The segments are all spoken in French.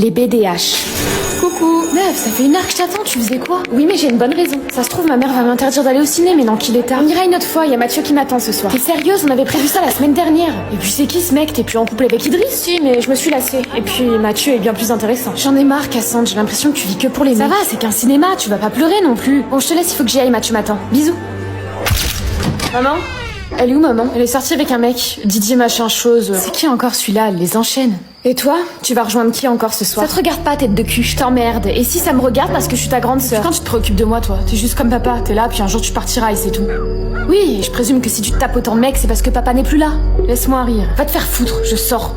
Les BDH. Coucou. Meuf, ça fait 1 heure que je t'attends, tu faisais quoi? Oui, mais j'ai une bonne raison. Ça se trouve, ma mère va m'interdire d'aller au ciné, mais dans qu'il est tard. On ira une autre fois, y a Mathieu qui m'attend ce soir. T'es sérieuse? On avait prévu ça la semaine dernière. Et puis c'est qui ce mec? T'es plus en couple avec Idriss? Si, mais je me suis lassée. Et puis Mathieu est bien plus intéressant. J'en ai marre, Cassandre, j'ai l'impression que tu vis que pour les mecs. Ça va, c'est qu'un cinéma, tu vas pas pleurer non plus. Bon, je te laisse, il faut que j'y aille, Mathieu m'attend. Bisous. Maman? Elle est où, maman? Elle est sortie avec un mec, Didier machin chose. C'est qui encore celui-là? Elle les enchaîne. Et toi? Tu vas rejoindre qui encore ce soir? Ça te regarde pas, tête de cul, je t'emmerde. Et si ça me regarde parce que je suis ta grande sœur? Quand tu te préoccupes de moi, toi? T'es juste comme papa, t'es là, puis un jour tu partiras et c'est tout. Oui, je présume que si tu te tapes autant de mecs, c'est parce que papa n'est plus là. Laisse-moi rire. Va te faire foutre, je sors.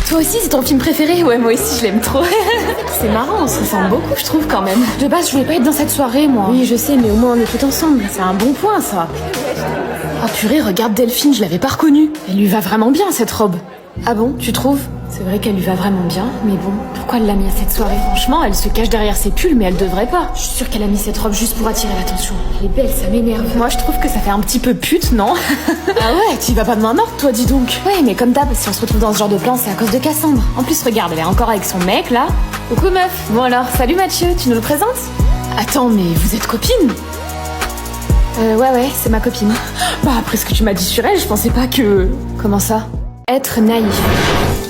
Toi aussi, c'est ton film préféré? Ouais, moi aussi, je l'aime trop. C'est marrant, on se ressemble beaucoup, je trouve, quand même. De base, je voulais pas être dans cette soirée, moi. Oui, je sais, mais au moins on est tout ensemble. C'est un bon point, ça. Oh purée, regarde Delphine, je l'avais pas reconnue. Elle lui va vraiment bien, cette robe. Ah bon, tu trouves? C'est vrai qu'elle lui va vraiment bien, mais bon, pourquoi elle l'a mis à cette soirée? Franchement, elle se cache derrière ses pulls, mais elle devrait pas. Je suis sûre qu'elle a mis cette robe juste pour attirer l'attention. Elle est belle, ça m'énerve. Moi, je trouve que ça fait un petit peu pute, non? Ah ouais, tu y vas pas de main morte, toi, dis donc. Ouais, mais comme d'hab, si on se retrouve dans ce genre de plan, c'est à cause de Cassandre. En plus, regarde, elle est encore avec son mec, là. Coucou, meuf. Bon alors, salut Mathieu, tu nous le présentes? Attends, mais vous êtes copines? Ouais, c'est ma copine. Bah, après ce que tu m'as dit sur elle, je pensais pas que... Comment ça? Être naïf.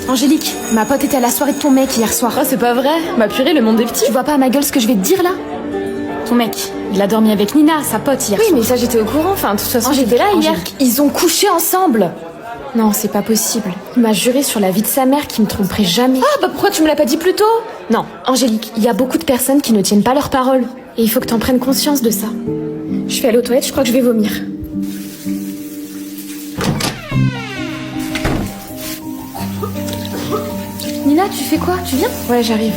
Angélique, ma pote était à la soirée de ton mec hier soir. Oh, c'est pas vrai? Ma purée, le monde est petit. Tu vois pas à ma gueule ce que je vais te dire, là? Ton mec, il a dormi avec Nina, sa pote, hier soir. Oui, mais ça, j'étais au courant, enfin, de toute façon, j'étais là hier. Ils ont couché ensemble. Non, c'est pas possible. Il m'a juré sur la vie de sa mère qu'il me tromperait jamais. Ah, bah pourquoi tu me l'as pas dit plus tôt? Non, Angélique, il y a beaucoup de personnes qui ne tiennent pas leurs paroles. Et il faut que t'en prennes conscience de ça. Je vais aller aux toilettes, je crois que je vais vomir. Nina, tu fais quoi? Tu viens? Ouais, j'arrive.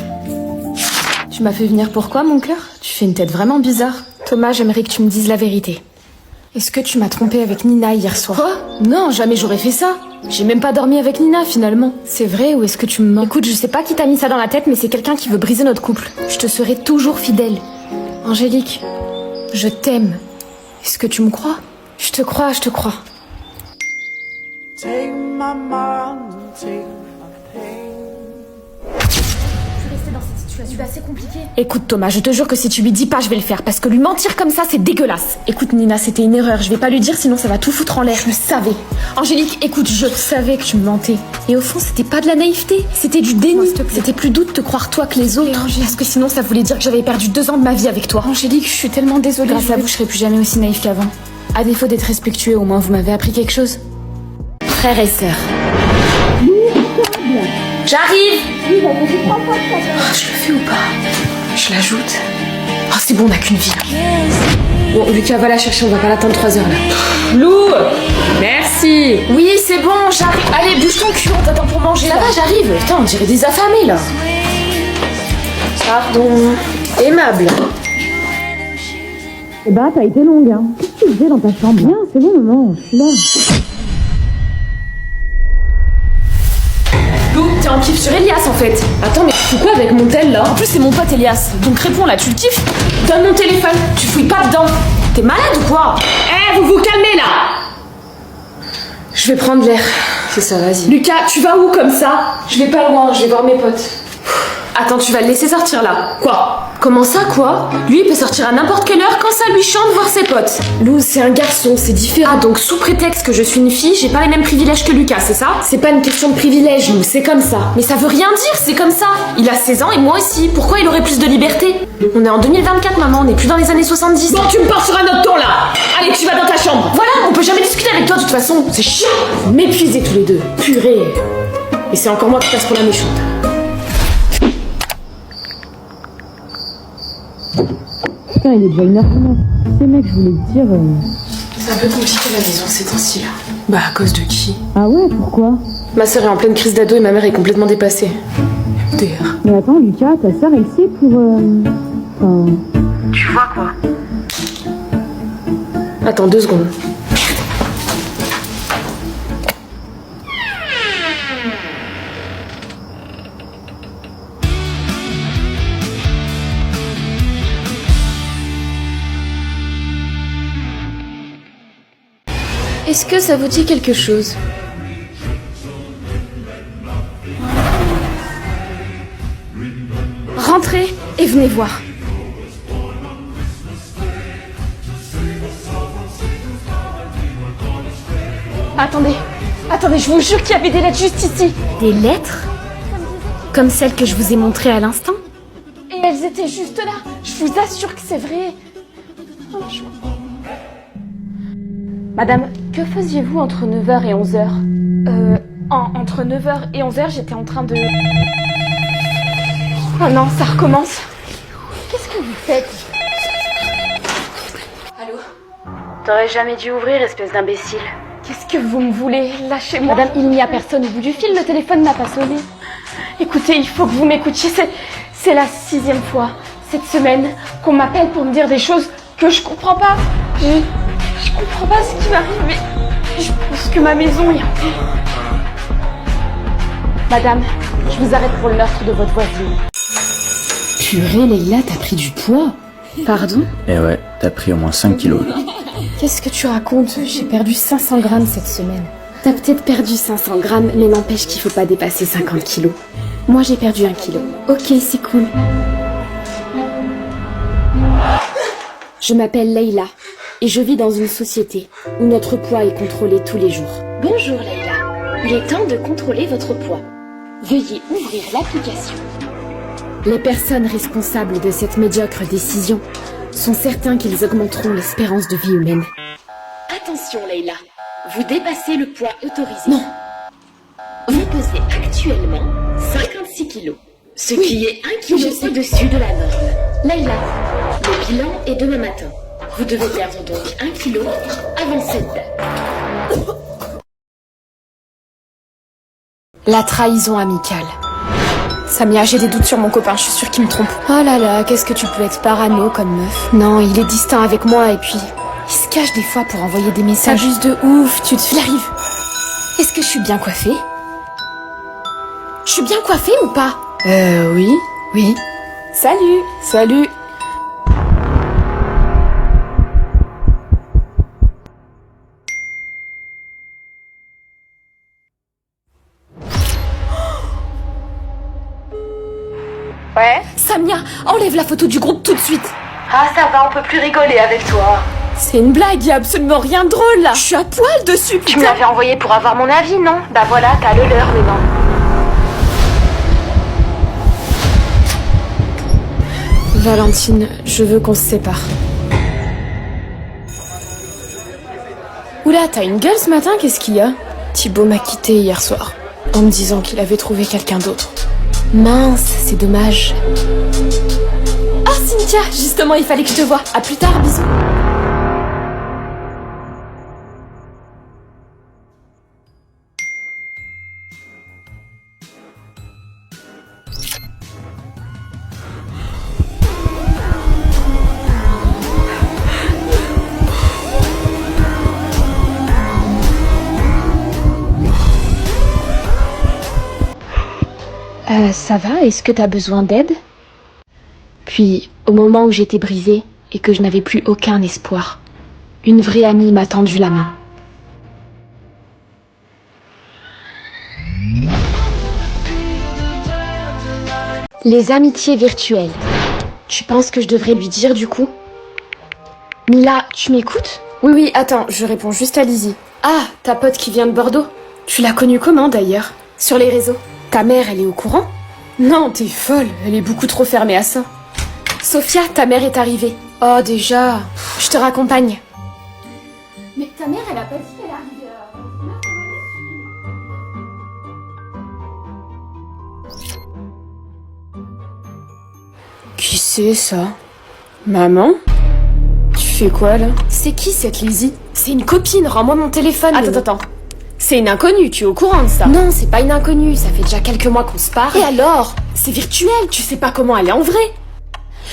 Tu m'as fait venir pourquoi, mon cœur? Tu fais une tête vraiment bizarre. Thomas, j'aimerais que tu me dises la vérité. Est-ce que tu m'as trompé avec Nina hier soir? Quoi? Non, jamais j'aurais fait ça. J'ai même pas dormi avec Nina, finalement. C'est vrai ou est-ce que tu me mens? Écoute, je sais pas qui t'a mis ça dans la tête, mais c'est quelqu'un qui veut briser notre couple. Je te serai toujours fidèle. Angélique, je t'aime. Est-ce que tu me crois? Je te crois, je te crois. Take my mind, take my pain. Je suis restée dans cette situation assez compliquée. Écoute Thomas, je te jure que si tu lui dis pas, je vais le faire. Parce que lui mentir comme ça, c'est dégueulasse. Écoute Nina, c'était une erreur. Je vais pas lui dire, sinon ça va tout foutre en l'air. Je le savais. Angélique, écoute, je savais que tu me mentais. Et au fond, c'était pas de la naïveté. C'était du déni. C'était plus doux de te croire toi que les autres. Parce que sinon, ça voulait dire que j'avais perdu 2 ans de ma vie avec toi. Angélique, je suis tellement désolée. Grâce à vous, je serai plus jamais aussi naïf qu'avant. À défaut d'être respectueux, au moins vous m'avez appris quelque chose. Frères et sœurs. J'arrive! Je le fais ou pas? Je l'ajoute. Oh, c'est bon, on n'a qu'une vie. Bon, Lucas, va la chercher, on va pas l'attendre 3 heures là. Lou! Merci! Oui, c'est bon, j'arrive. Allez, bouge ton cul, on t'attend pour manger. Ça va, j'arrive. Putain, on dirait des affamés là. Pardon. Aimable. Eh bah, t'as été longue, hein. Qu'est-ce que tu faisais dans ta chambre? Bien, c'est bon, maman, je suis là. Lou, t'es en kiff sur Elias en fait. Attends, mais tu fais quoi avec mon tel là? En plus, c'est mon pote Elias. Donc réponds là, tu le kiffes? Donne mon téléphone, tu fouilles pas dedans. T'es malade ou quoi? Eh, vous vous calmez là! Je vais prendre l'air. C'est ça, vas-y. Lucas, tu vas où comme ça? Je vais pas loin, je vais voir mes potes. Attends, tu vas le laisser sortir là? Quoi? Comment ça, quoi? Lui, il peut sortir à n'importe quelle heure quand ça lui chante voir ses potes. Lou, c'est un garçon, c'est différent. Ah, donc sous prétexte que je suis une fille, j'ai pas les mêmes privilèges que Lucas, c'est ça? C'est pas une question de privilège, Lou, c'est comme ça. Mais ça veut rien dire, c'est comme ça. Il a 16 ans et moi aussi. Pourquoi il aurait plus de liberté? On est en 2024, maman, on n'est plus dans les années 70. Bon, tu me parles sur un autre ton là. Allez, tu vas dans ta chambre. Voilà, on peut jamais discuter avec toi de toute façon. C'est chiant. Vous m'épuisez tous les deux. Purée. Et c'est encore moi qui passe pour la méchante. Putain, il est déjà 1h30. Tu sais, mec, je voulais te dire... C'est un peu compliqué la maison ces temps-ci là. Bah à cause de qui? Ah ouais, pourquoi? Ma sœur est en pleine crise d'ado et ma mère est complètement dépassée. MDR. Mais attends, Lucas, ta sœur, elle sait pour... Enfin... Tu vois quoi? Attends 2 secondes. Est-ce que ça vous dit quelque chose? et venez voir. Attendez, je vous jure qu'il y avait des lettres juste ici. Des lettres? Comme celles que je vous ai montrées à l'instant? Et elles étaient juste là. Je vous assure que c'est vrai. Oh, je comprends. Madame, que faisiez-vous entre 9h et 11h? Entre 9h et 11h, j'étais en train de... Oh non, ça recommence. Qu'est-ce que vous faites? Allô? T'aurais jamais dû ouvrir, espèce d'imbécile. Qu'est-ce que vous me voulez? Lâchez-moi. Madame, il n'y a personne au bout du fil, le téléphone n'a pas sonné. Écoutez, il faut que vous m'écoutiez, c'est la 6e fois cette semaine qu'on m'appelle pour me dire des choses que je comprends pas. Je comprends pas ce qui m'arrive, mais je pense que ma maison est hantée. Madame, je vous arrête pour le meurtre de votre voisine. Purée, Leïla, t'as pris du poids. Pardon? Eh ouais, t'as pris au moins 5 kilos là. Qu'est-ce que tu racontes? J'ai perdu 500 grammes cette semaine. T'as peut-être perdu 500 grammes, mais n'empêche qu'il faut pas dépasser 50 kilos. Moi, j'ai perdu 1 kilo. Ok, c'est cool. Je m'appelle Leïla, et je vis dans une société où notre poids est contrôlé tous les jours. Bonjour Leïla, il est temps de contrôler votre poids. Veuillez ouvrir l'application. Les personnes responsables de cette médiocre décision sont certains qu'ils augmenteront l'espérance de vie humaine. Attention Leïla, vous dépassez le poids autorisé. Non. Vous pesez actuellement 56 kilos, ce qui est 1 kilo au-dessus de la norme. Leïla, le bilan est demain matin. Vous devez perdre donc 1 kilo avant cette date. La trahison amicale. Samia, j'ai des doutes sur mon copain, je suis sûre qu'il me trompe. Oh là là, qu'est-ce que tu peux être parano comme meuf. Non, il est distant avec moi et puis... il se cache des fois pour envoyer des messages. T'abuses de ouf, tu te fais arrive. Est-ce que je suis bien coiffée? Je suis bien coiffée ou pas? Oui. Salut. Ouais? Samia, enlève la photo du groupe tout de suite. Ah ça va, on peut plus rigoler avec toi. C'est une blague, y a absolument rien de drôle là. Je suis à poil dessus, putain. Tu me l'avais envoyé pour avoir mon avis, non? Bah voilà, t'as le leur maintenant. Valentine, je veux qu'on se sépare. Oula, t'as une gueule ce matin, qu'est-ce qu'il y a? Thibaut m'a quitté hier soir, en me disant qu'il avait trouvé quelqu'un d'autre. Mince, c'est dommage. Ah Cynthia, justement il fallait que je te voie. À plus tard, bisous. Ça va? Est-ce que t'as besoin d'aide? Puis, au moment où j'étais brisée et que je n'avais plus aucun espoir, une vraie amie m'a tendu la main. Les amitiés virtuelles. Tu penses que je devrais lui dire du coup? Mila, tu m'écoutes? Oui, attends, je réponds juste à Lizzie. Ah, ta pote qui vient de Bordeaux. Tu l'as connue comment d'ailleurs? Sur les réseaux. Ta mère, elle est au courant? Non, t'es folle, elle est beaucoup trop fermée à ça. Sophia, ta mère est arrivée. Oh, déjà, je te raccompagne. Mais ta mère, elle a pas dit qu'elle arrivait Qui c'est ça? Maman? Tu fais quoi là? C'est qui cette Lizzie? C'est une copine, rends-moi mon téléphone. Attends. C'est une inconnue, tu es au courant de ça? Non, c'est pas une inconnue, ça fait déjà quelques mois qu'on se parle. Et alors? C'est virtuel, tu sais pas comment elle est en vrai.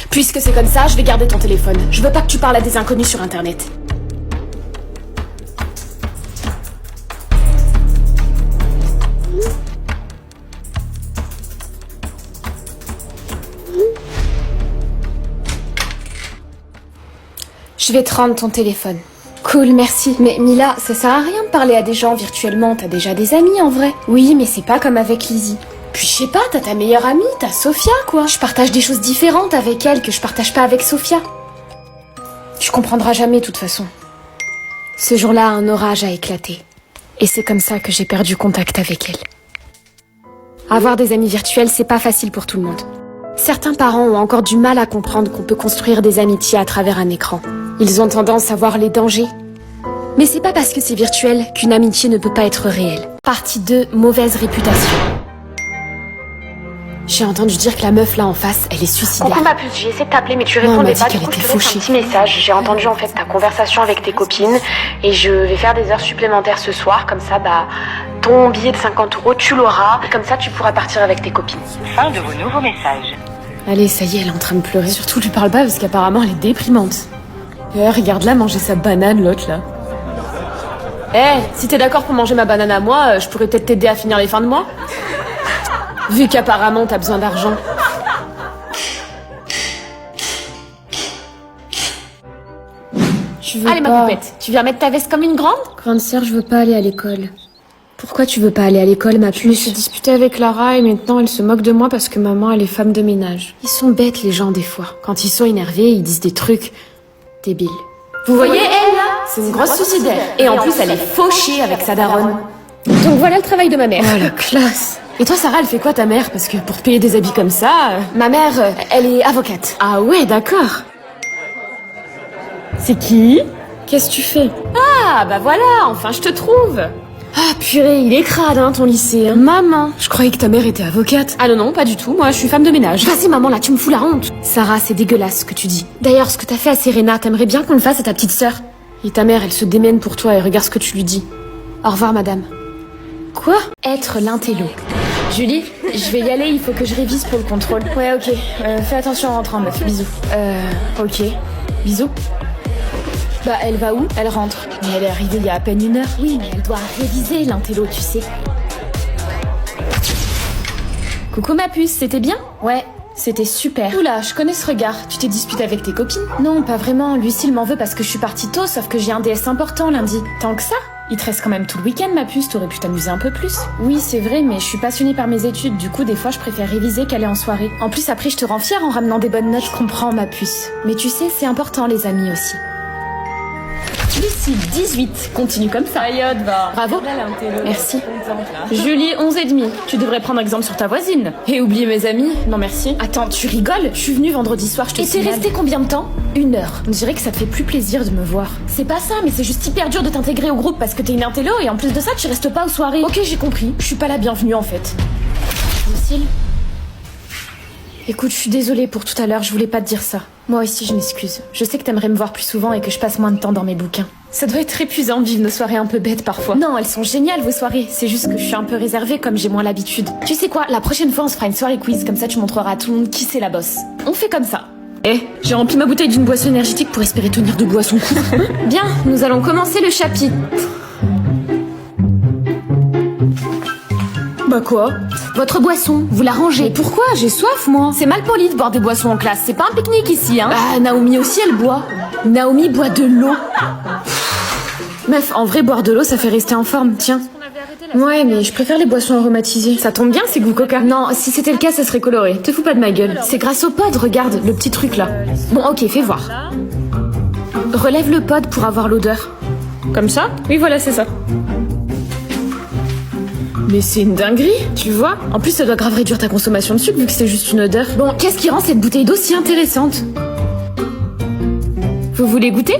Puisque c'est comme ça, je vais garder ton téléphone. Je veux pas que tu parles à des inconnus sur internet. Je vais te rendre ton téléphone. Cool, merci. Mais Mila, ça sert à rien de parler à des gens virtuellement, t'as déjà des amis en vrai. Oui, mais c'est pas comme avec Lizzie. Puis je sais pas, t'as ta meilleure amie, t'as Sophia, quoi. Je partage des choses différentes avec elle que je partage pas avec Sophia. Tu comprendras jamais, de toute façon. Ce jour-là, un orage a éclaté. Et c'est comme ça que j'ai perdu contact avec elle. Avoir des amis virtuels, c'est pas facile pour tout le monde. Certains parents ont encore du mal à comprendre qu'on peut construire des amitiés à travers un écran. Ils ont tendance à voir les dangers. Mais c'est pas parce que c'est virtuel qu'une amitié ne peut pas être réelle. Partie 2, mauvaise réputation. J'ai entendu dire que la meuf là en face, elle est suicidaire. Coucou ma puce, j'ai essayé de t'appeler mais tu Non, on m'a répondais dit pas. qu'elle Du coup, était je te laisse fauchée. un petit message. J'ai entendu en fait ta conversation avec tes copines et je vais faire des heures supplémentaires ce soir. Comme ça, ton billet de 50 €, tu l'auras. Comme ça, tu pourras partir avec tes copines. Fin de vos nouveaux messages. Allez, ça y est, elle est en train de pleurer. Surtout, lui parle pas parce qu'apparemment, elle est déprimante. Regarde-la manger sa banane, l'autre, là. Si t'es d'accord pour manger ma banane à moi, je pourrais peut-être t'aider à finir les fins de mois. Vu qu'apparemment, t'as besoin d'argent. Allez, ma poupette, tu viens mettre ta veste comme une grande? Grande sœur, je veux pas aller à l'école. Pourquoi tu veux pas aller à l'école, ma puce? Je me suis disputée avec Lara et maintenant elle se moque de moi parce que maman, elle est femme de ménage. Ils sont bêtes, les gens, des fois. Quand ils sont énervés, ils disent des trucs débiles. Vous voyez, elle, là? C'est une grosse suicidaire. Et en plus, elle est fauchée avec sa daronne. Donc voilà le travail de ma mère. Oh, la classe. Et toi, Sarah, elle fait quoi, ta mère? Parce que pour te payer des habits comme ça... Ma mère, elle est avocate. Ah ouais, d'accord. C'est qui? Qu'est-ce que tu fais? Ah, bah voilà, enfin je te trouve. Ah purée, il est crade, hein, ton lycée. Hein. Maman, je croyais que ta mère était avocate. Ah non, pas du tout, moi je suis femme de ménage. Vas-y maman, là tu me fous la honte. Sarah, c'est dégueulasse ce que tu dis. D'ailleurs, ce que t'as fait à Serena, t'aimerais bien qu'on le fasse à ta petite sœur. Et ta mère, elle se démène pour toi et regarde ce que tu lui dis. Au revoir madame. Quoi? Être l'intello. Julie, je vais y aller, il faut que je révise pour le contrôle. Ouais, ok. Fais attention en rentrant, meuf. Bisous. Ok. Bisous. Bah, elle va où? Elle rentre. Mais elle est arrivée il y a à peine 1 heure. Oui, mais elle doit réviser, l'intello, tu sais. Coucou ma puce, c'était bien? Ouais, c'était super. Oula, je connais ce regard. Tu t'es disputée avec tes copines? Non, pas vraiment. Lucille m'en veut parce que je suis partie tôt, sauf que j'ai un DS important lundi. Tant que ça? Il te reste quand même tout le week-end, ma puce, t'aurais pu t'amuser un peu plus. Oui, c'est vrai, mais je suis passionnée par mes études, du coup, des fois, je préfère réviser qu'aller en soirée. En plus, après, je te rends fière en ramenant des bonnes notes. Je comprends, ma puce. Mais tu sais, c'est important, les amis aussi. Lucille, 18. Continue comme ça. Bravo. Merci. Julie, 11,5. Tu devrais prendre exemple sur ta voisine. Et oublier mes amis. Non, merci. Attends, tu rigoles? Je suis venue vendredi soir, je te signale. Et t'es resté combien de temps? 1 heure. On dirait que ça te fait plus plaisir de me voir. C'est pas ça, mais c'est juste hyper dur de t'intégrer au groupe parce que t'es une intello et en plus de ça, tu restes pas aux soirées. Ok, j'ai compris. Je suis pas la bienvenue en fait. Lucille? Écoute, je suis désolée pour tout à l'heure, je voulais pas te dire ça. Moi aussi, je m'excuse. Je sais que t'aimerais me voir plus souvent et que je passe moins de temps dans mes bouquins. Ça doit être épuisant de vivre nos soirées un peu bêtes parfois. Non, elles sont géniales vos soirées. C'est juste que je suis un peu réservée comme j'ai moins l'habitude. Tu sais quoi, la prochaine fois on se fera une soirée quiz, comme ça tu montreras à tout le monde qui c'est la boss. On fait comme ça. J'ai rempli ma bouteille d'une boisson énergétique pour espérer tenir debout à son cou. Bien, nous allons commencer le chapitre. Bah quoi? Votre boisson, vous la rangez. Mais pourquoi? J'ai soif, moi. C'est mal poli de boire des boissons en classe. C'est pas un pique-nique ici, hein. Ah, Naomi aussi, elle boit. Naomi boit de l'eau. Meuf, en vrai, boire de l'eau, ça fait rester en forme, tiens. Ouais, mais je préfère les boissons aromatisées. Ça tombe bien, c'est goût coca. Non, si c'était le cas, ça serait coloré. Te fous pas de ma gueule. C'est grâce au pod, regarde, le petit truc là. Bon, ok, fais voir. Relève le pod pour avoir l'odeur. Comme ça? Oui, voilà, c'est ça. Mais c'est une dinguerie, tu vois. En plus, ça doit grave réduire ta consommation de sucre vu que c'est juste une odeur. Bon, qu'est-ce qui rend cette bouteille d'eau si intéressante? Vous voulez goûter?